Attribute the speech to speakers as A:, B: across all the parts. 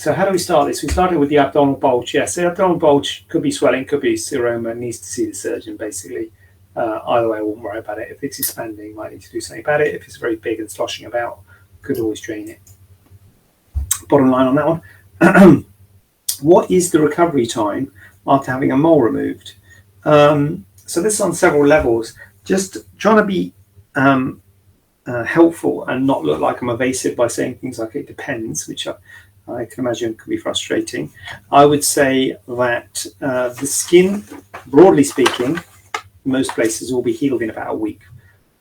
A: So how do we start this? We started with the abdominal bulge. Yes, the abdominal bulge could be swelling, could be seroma, needs to see the surgeon basically. Either way, I wouldn't worry about it. If it's expanding, you might need to do something about it. If it's very big and sloshing about, could always drain it. Bottom line on that one. What is the recovery time after having a mole removed? So this is on several levels. Just trying to be helpful and not look like I'm evasive by saying things like it depends, which I can imagine could be frustrating. I would say that the skin, broadly speaking, most places will be healed in about a week,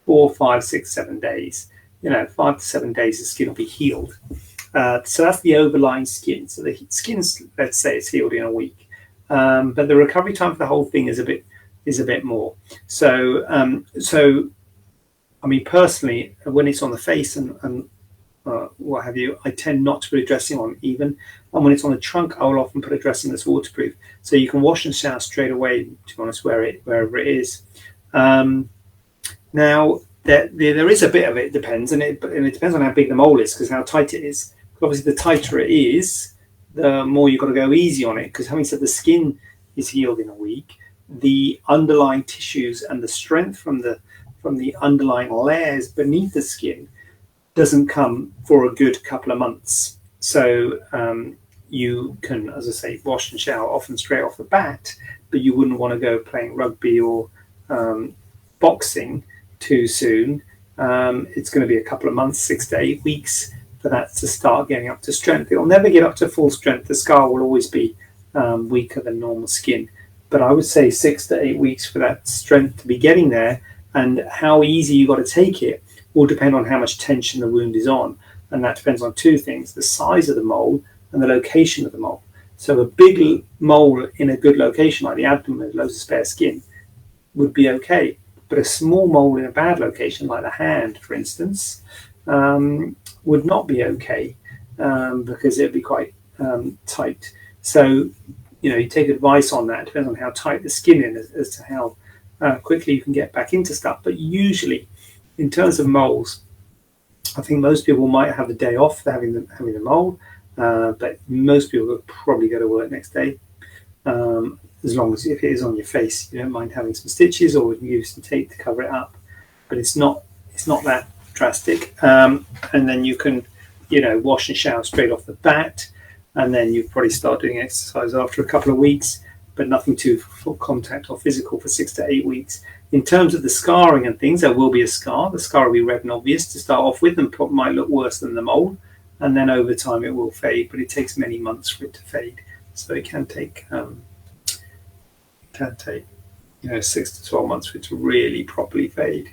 A: 4, 5, 6, 7 days. 5 to 7 days, the skin will be healed. So that's the overlying skin. So the skin's, let's say, it's healed in a week, but the recovery time for the whole thing is a bit more. So I mean, personally, when it's on the face and what have you, I tend not to put a dressing on even. And when it's on the trunk, I will often put a dressing that's waterproof, so you can wash and shower straight away, to be honest, wherever it is. Now, there is a bit of it depends, and it depends on how big the mole is, because how tight it is. Obviously, the tighter it is, the more you've got to go easy on it, because having said the skin is healed in a week, the underlying tissues and the strength from the underlying layers beneath the skin doesn't come for a good couple of months. So you can, as I say, wash and shower often straight off the bat, but you wouldn't want to go playing rugby or boxing too soon. It's going to be a couple of months, 6 to 8 weeks, for that to start getting up to strength. It'll never get up to full strength. The scar will always be weaker than normal skin. But I would say 6 to 8 weeks for that strength to be getting there, and how easy you got to take it will depend on how much tension the wound is on. And that depends on two things: the size of the mole and the location of the mole. So a big mole in a good location, like the abdomen with loads of spare skin, would be okay. But a small mole in a bad location, like the hand, for instance, would not be okay, because it'd be quite tight. So, you take advice on that. It depends on how tight the skin is as to how quickly you can get back into stuff. But usually, in terms of moles, I think most people might have the day off for having the mole, but most people will probably go to work next day. As long as if it is on your face, you don't mind having some stitches, or we can use some tape to cover it up. But it's not that drastic. And then you can, wash and shower straight off the bat, and then you probably start doing exercise after a couple of weeks, but nothing too full contact or physical for 6 to 8 weeks. In terms of the scarring and things, there will be a scar. The scar will be red and obvious to start off with, and might look worse than the mole. And then over time it will fade, but it takes many months for it to fade. So it can take 6 to 12 months for it to really properly fade.